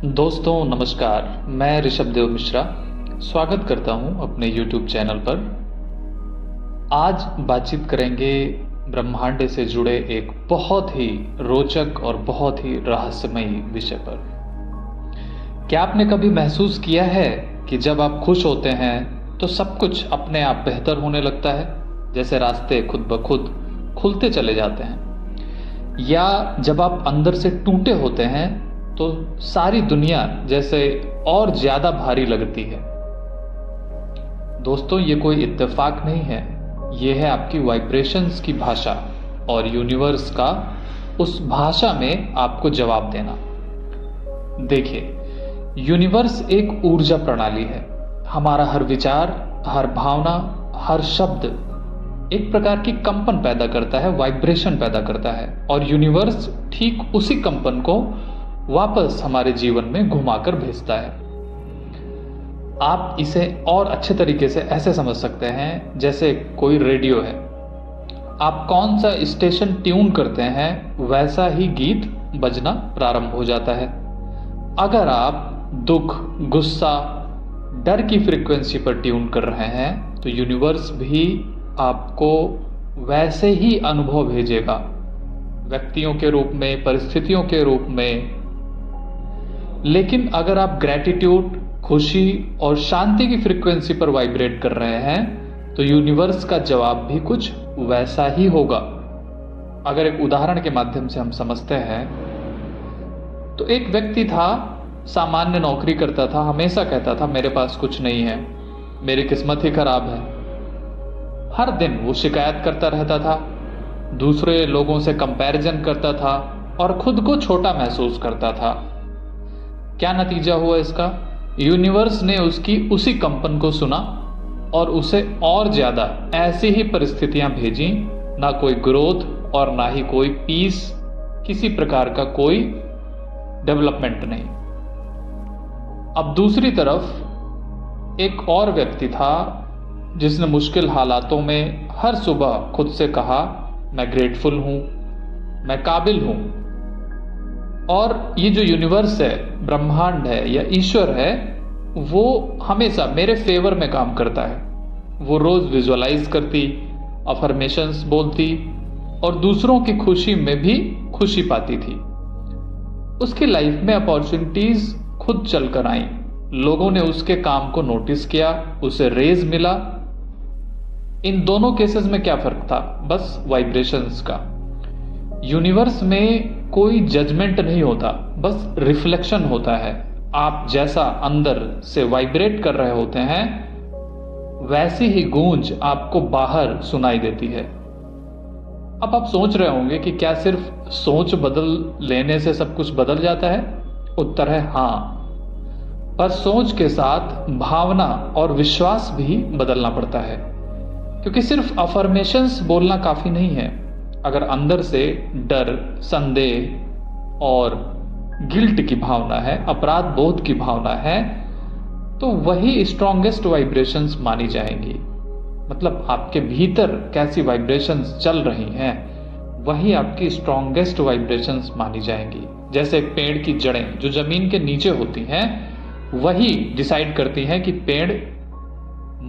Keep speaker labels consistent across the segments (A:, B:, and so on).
A: दोस्तों नमस्कार, मैं ऋषभ देव मिश्रा स्वागत करता हूं अपने YouTube चैनल पर। आज बातचीत करेंगे ब्रह्मांड से जुड़े एक बहुत ही रोचक और बहुत ही रहस्यमयी विषय पर। क्या आपने कभी महसूस किया है कि जब आप खुश होते हैं तो सब कुछ अपने आप बेहतर होने लगता है, जैसे रास्ते खुद ब खुद खुलते चले जाते हैं? या जब आप अंदर से टूटे होते हैं तो सारी दुनिया जैसे और ज्यादा भारी लगती है? दोस्तों, ये कोई इत्तेफाक नहीं है, ये है आपकी वाइब्रेशंस की भाषा और यूनिवर्स का उस भाषा में आपको जवाब देना। देखिए, यूनिवर्स एक ऊर्जा प्रणाली है। हमारा हर विचार, हर भावना, हर शब्द एक प्रकार की कंपन पैदा करता है, वाइब्रेशन पैदा करता है, और यूनिवर्स ठीक उसी कंपन को वापस हमारे जीवन में घुमाकर भेजता है। आप इसे और अच्छे तरीके से ऐसे समझ सकते हैं जैसे कोई रेडियो है। आप कौन सा स्टेशन ट्यून करते हैं वैसा ही गीत बजना प्रारंभ हो जाता है। अगर आप दुख, गुस्सा, डर की फ्रीक्वेंसी पर ट्यून कर रहे हैं तो यूनिवर्स भी आपको वैसे ही अनुभव भेजेगा, व्यक्तियों के रूप में, परिस्थितियों के रूप में। लेकिन अगर आप ग्रैटिट्यूड, खुशी और शांति की फ्रीक्वेंसी पर वाइब्रेट कर रहे हैं तो यूनिवर्स का जवाब भी कुछ वैसा ही होगा। अगर एक उदाहरण के माध्यम से हम समझते हैं तो एक व्यक्ति था, सामान्य नौकरी करता था, हमेशा कहता था मेरे पास कुछ नहीं है, मेरी किस्मत ही खराब है। हर दिन वो शिकायत करता रहता था, दूसरे लोगों से कंपैरिजन करता था और खुद को छोटा महसूस करता था। क्या नतीजा हुआ इसका? यूनिवर्स ने उसकी उसी कंपन को सुना और उसे और ज्यादा ऐसी ही परिस्थितियां भेजी, ना कोई ग्रोथ और ना ही कोई पीस, किसी प्रकार का कोई डेवलपमेंट नहीं। अब दूसरी तरफ एक और व्यक्ति था जिसने मुश्किल हालातों में हर सुबह खुद से कहा मैं ग्रेटफुल हूं, मैं काबिल हूं। और ये जो यूनिवर्स है, ब्रह्मांड है या ईश्वर है, वो हमेशा मेरे फेवर में काम करता है। वो रोज विजुअलाइज करती, अफर्मेशंस बोलती और दूसरों की खुशी में भी खुशी पाती थी। उसकी लाइफ में अपॉर्चुनिटीज खुद चलकर आई, लोगों ने उसके काम को नोटिस किया, उसे रेज मिला। इन दोनों केसेस में क्या फर्क था? बस वाइब्रेशंस का। यूनिवर्स में कोई जजमेंट नहीं होता, बस रिफ्लेक्शन होता है। आप जैसा अंदर से वाइब्रेट कर रहे होते हैं वैसी ही गूंज आपको बाहर सुनाई देती है। अब आप सोच रहे होंगे कि क्या सिर्फ सोच बदल लेने से सब कुछ बदल जाता है? उत्तर है हाँ, पर सोच के साथ भावना और विश्वास भी बदलना पड़ता है, क्योंकि सिर्फ अफर्मेशंस बोलना काफी नहीं है। अगर अंदर से डर, संदेह और गिल्ट की भावना है, अपराध बोध की भावना है, तो वही स्ट्रॉन्गेस्ट वाइब्रेशंस मानी जाएंगी। मतलब आपके भीतर कैसी वाइब्रेशंस चल रही हैं वही आपकी स्ट्रॉन्गेस्ट वाइब्रेशंस मानी जाएंगी। जैसे एक पेड़ की जड़ें जो जमीन के नीचे होती हैं वही डिसाइड करती हैं कि पेड़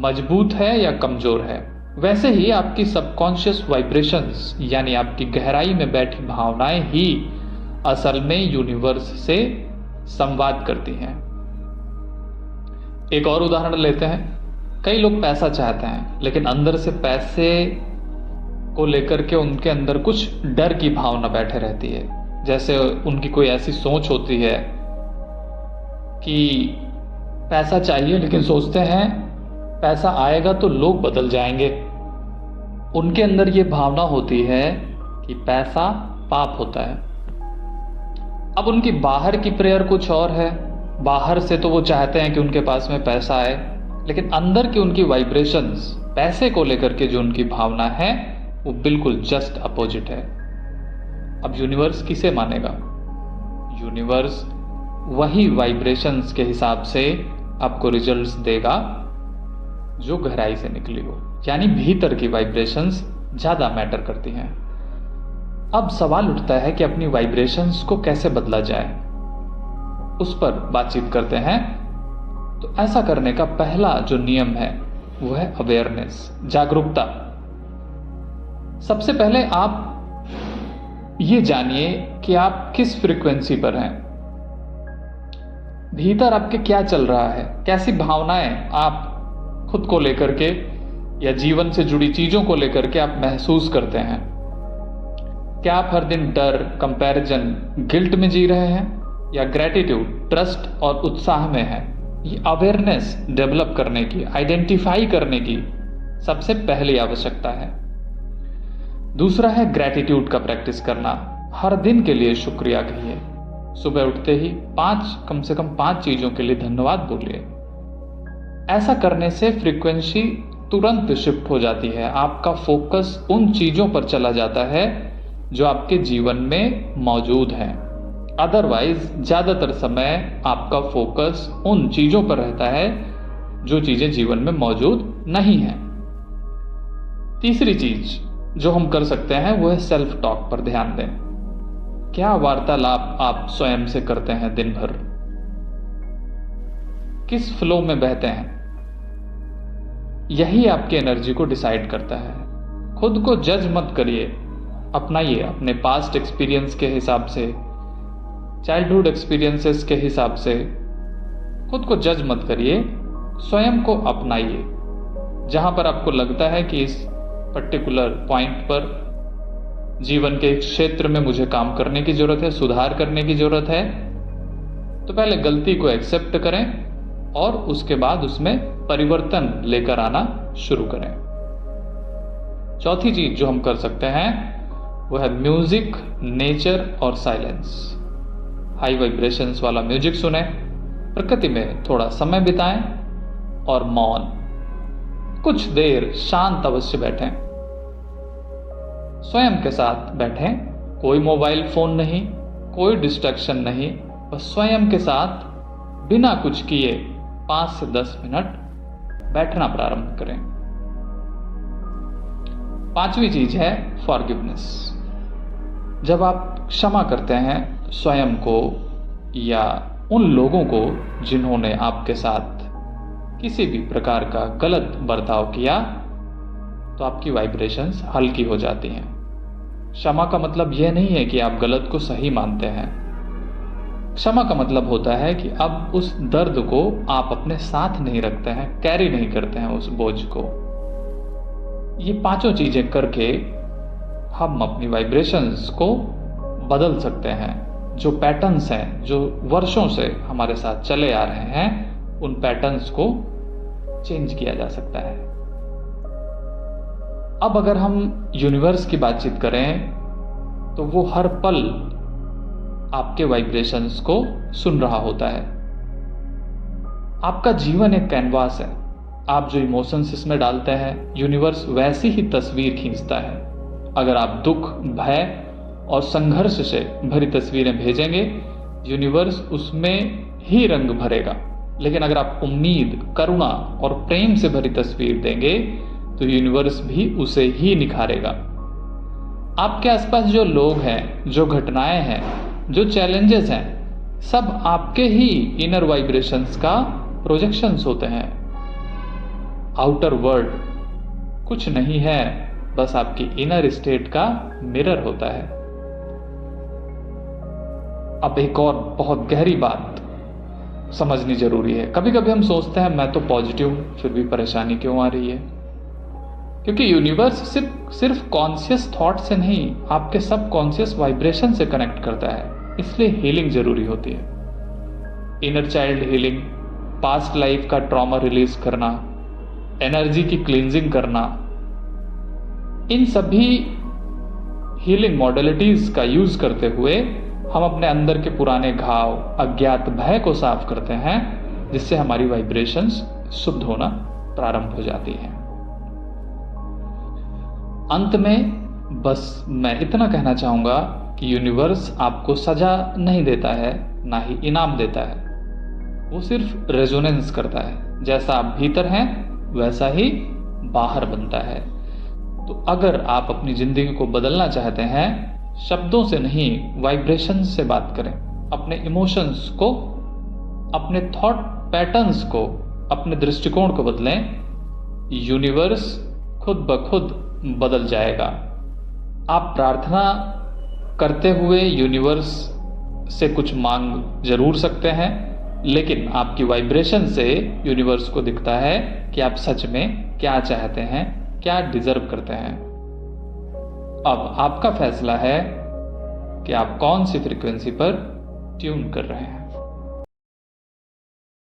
A: मजबूत है या कमजोर है, वैसे ही आपकी सबकॉन्शियस वाइब्रेशंस यानी आपकी गहराई में बैठी भावनाएं ही असल में यूनिवर्स से संवाद करती हैं। एक और उदाहरण लेते हैं। कई लोग पैसा चाहते हैं लेकिन अंदर से पैसे को लेकर के उनके अंदर कुछ डर की भावना बैठे रहती है। जैसे उनकी कोई ऐसी सोच होती है कि पैसा चाहिए, लेकिन सोचते हैं पैसा आएगा तो लोग बदल जाएंगे। उनके अंदर ये भावना होती है कि पैसा पाप होता है। अब उनकी बाहर की प्रेयर कुछ और है, बाहर से तो वो चाहते हैं कि उनके पास में पैसा आए, लेकिन अंदर की उनकी वाइब्रेशंस, पैसे को लेकर के जो उनकी भावना है वो बिल्कुल जस्ट अपोजिट है। अब यूनिवर्स किसे मानेगा? यूनिवर्स वही वाइब्रेशंस के हिसाब से आपको रिजल्ट्स देगा जो गहराई से निकली हो, यानी भीतर की वाइब्रेशंस ज्यादा मैटर करती हैं। अब सवाल उठता है कि अपनी वाइब्रेशंस को कैसे बदला जाए। उस पर बातचीत करते हैं। तो ऐसा करने का पहला जो नियम है वो है अवेयरनेस, जागरूकता। सबसे पहले आप ये जानिए कि आप किस फ्रीक्वेंसी पर हैं, भीतर आपके क्या चल रहा है, कैसी भावनाएं आप खुद को लेकर के या जीवन से जुड़ी चीजों को लेकर के आप महसूस करते हैं। क्या आप हर दिन डर, कंपैरिजन, गिल्ट में जी रहे हैं या ग्रेटिट्यूड, ट्रस्ट और उत्साह में हैं? ये अवेयरनेस डेवलप करने की, आइडेंटिफाई करने की सबसे पहली आवश्यकता है। दूसरा है ग्रेटिट्यूड का प्रैक्टिस करना। हर दिन के लिए शुक्रिया कहिए। सुबह उठते ही कम से कम 5 चीजों के लिए धन्यवाद बोलिए। ऐसा करने से फ्रीक्वेंसी तुरंत शिफ्ट हो जाती है। आपका फोकस उन चीजों पर चला जाता है जो आपके जीवन में मौजूद हैं। अदरवाइज ज्यादातर समय आपका फोकस उन चीजों पर रहता है जो चीजें जीवन में मौजूद नहीं हैं। तीसरी चीज जो हम कर सकते हैं वो है सेल्फ टॉक पर ध्यान दें। क्या वार्तालाप आप स्वयं से करते हैं दिन भर? किस फ्लो में बहते हैं? यही आपकी एनर्जी को डिसाइड करता है। खुद को जज मत करिए, अपनाइए अपने पास्ट एक्सपीरियंस के हिसाब से, चाइल्डहुड एक्सपीरियंसेस के हिसाब से। खुद को जज मत करिए, स्वयं को अपनाइए। जहां पर आपको लगता है कि इस पर्टिकुलर पॉइंट पर जीवन के क्षेत्र में मुझे काम करने की जरूरत है, सुधार करने की जरूरत है, तो पहले गलती को एक्सेप्ट करें और उसके बाद उसमें परिवर्तन लेकर आना शुरू करें। चौथी चीज जो हम कर सकते हैं वो है म्यूजिक, नेचर और साइलेंस। हाई वाइब्रेशंस वाला म्यूजिक सुने, प्रकृति में थोड़ा समय बिताएं और मौन, कुछ देर शांत अवश्य बैठें। स्वयं के साथ बैठें, कोई मोबाइल फोन नहीं, कोई डिस्ट्रैक्शन नहीं, बस स्वयं के साथ बिना कुछ किए 5 से 10 मिनट बैठना प्रारंभ करें। 5वीं चीज है फॉरगिवनेस। जब आप क्षमा करते हैं स्वयं को या उन लोगों को जिन्होंने आपके साथ किसी भी प्रकार का गलत बर्ताव किया, तो आपकी वाइब्रेशंस हल्की हो जाती हैं। क्षमा का मतलब यह नहीं है कि आप गलत को सही मानते हैं। क्षमा का मतलब होता है कि अब उस दर्द को आप अपने साथ नहीं रखते हैं, कैरी नहीं करते हैं उस बोझ को। ये 5 चीजें करके हम अपनी वाइब्रेशंस को बदल सकते हैं। जो पैटर्न्स हैं जो वर्षों से हमारे साथ चले आ रहे हैं, उन पैटर्न्स को चेंज किया जा सकता है। अब अगर हम यूनिवर्स की बातचीत करें तो वो हर पल आपके वाइब्रेशंस को सुन रहा होता है। आपका जीवन एक कैनवास है। आप जो इमोशंस इसमें डालते हैं, यूनिवर्स वैसी ही तस्वीर खींचता है। अगर आप दुख, भय और संघर्ष से भरी तस्वीरें भेजेंगे, यूनिवर्स उसमें ही रंग भरेगा। लेकिन अगर आप उम्मीद, करुणा और प्रेम से भरी तस्वीर देंगे तो यूनिवर्स भी उसे ही निखारेगा। आपके आसपास जो लोग हैं, जो घटनाएं हैं, जो चैलेंजेस हैं, सब आपके ही इनर वाइब्रेशंस का प्रोजेक्शंस होते हैं। आउटर वर्ल्ड कुछ नहीं है, बस आपकी इनर स्टेट का मिरर होता है। अब एक और बहुत गहरी बात समझनी जरूरी है। कभी कभी हम सोचते हैं मैं तो पॉजिटिव हूं, फिर भी परेशानी क्यों आ रही है? क्योंकि यूनिवर्स सिर्फ कॉन्शियस थॉट से नहीं, आपके सब कॉन्शियस वाइब्रेशन से कनेक्ट करता है। इसलिए हीलिंग जरूरी होती है। Inner child healing, past life का ट्रॉमा रिलीज करना, एनर्जी की क्लींजिंग करना, इन सभी हीलिंग मॉडलिटीज का यूज करते हुए हम अपने अंदर के पुराने घाव, अज्ञात भय को साफ करते हैं, जिससे हमारी वाइब्रेशंस शुद्ध होना प्रारंभ हो जाती हैं। अंत में बस मैं इतना कहना चाहूंगा कि यूनिवर्स आपको सजा नहीं देता है, ना ही इनाम देता है। वो सिर्फ रेजोनेंस करता है। जैसा आप भीतर हैं वैसा ही बाहर बनता है। तो अगर आप अपनी जिंदगी को बदलना चाहते हैं, शब्दों से नहीं, वाइब्रेशंस से बात करें। अपने इमोशंस को अपने थॉट पैटर्न्स को, अपने दृष्टिकोण को बदलें, यूनिवर्स खुद ब खुद बदल जाएगा। आप प्रार्थना करते हुए यूनिवर्स से कुछ मांग जरूर सकते हैं, लेकिन आपकी वाइब्रेशन से यूनिवर्स को दिखता है कि आप सच में क्या चाहते हैं, क्या डिजर्व करते हैं। अब आपका फैसला है कि आप कौन सी फ्रीक्वेंसी पर ट्यून कर रहे हैं।